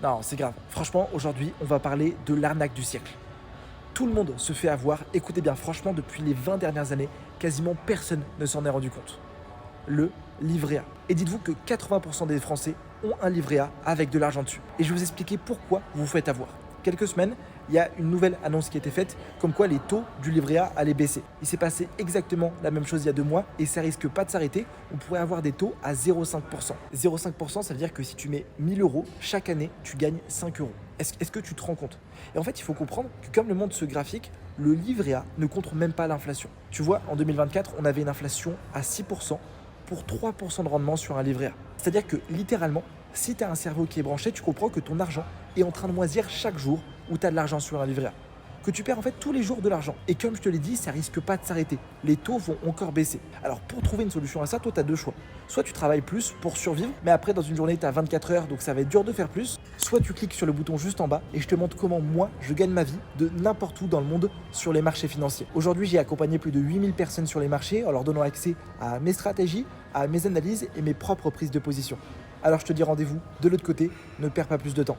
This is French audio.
Non, c'est grave. Franchement, aujourd'hui, on va parler de l'arnaque du siècle. Tout le monde se fait avoir. Écoutez bien, franchement, depuis les 20 dernières années, quasiment personne ne s'en est rendu compte. Le livret A. Et dites-vous que 80% des Français ont un livret A avec de l'argent dessus. Et je vais vous expliquer pourquoi vous vous faites avoir. Quelques semaines, il y a une nouvelle annonce qui a été faite, comme quoi les taux du livret A allaient baisser. Il s'est passé exactement la même chose il y a 2 mois et ça risque pas de s'arrêter. On pourrait avoir des taux à 0,5%. 0,5%, ça veut dire que si tu mets 1000 euros, chaque année, tu gagnes 5 euros. Est-ce que tu te rends compte? Et en fait, il faut comprendre que comme le montre ce graphique, le livret A ne contre même pas l'inflation. Tu vois, en 2024, on avait une inflation à 6% pour 3% de rendement sur un livret A. C'est-à-dire que littéralement, si tu as un cerveau qui est branché, tu comprends que ton argent est en train de moisir chaque jour où tu as de l'argent sur un livret A. Que tu perds en fait tous les jours de l'argent. Et comme je te l'ai dit, ça risque pas de s'arrêter. Les taux vont encore baisser. Alors pour trouver une solution à ça, toi tu as deux choix. Soit tu travailles plus pour survivre, mais après dans une journée tu as 24 heures, donc ça va être dur de faire plus. Soit tu cliques sur le bouton juste en bas et je te montre comment moi je gagne ma vie de n'importe où dans le monde sur les marchés financiers. Aujourd'hui j'ai accompagné plus de 8000 personnes sur les marchés en leur donnant accès à mes stratégies, à mes analyses et mes propres prises de position. Alors je te dis rendez-vous de l'autre côté, ne perds pas plus de temps.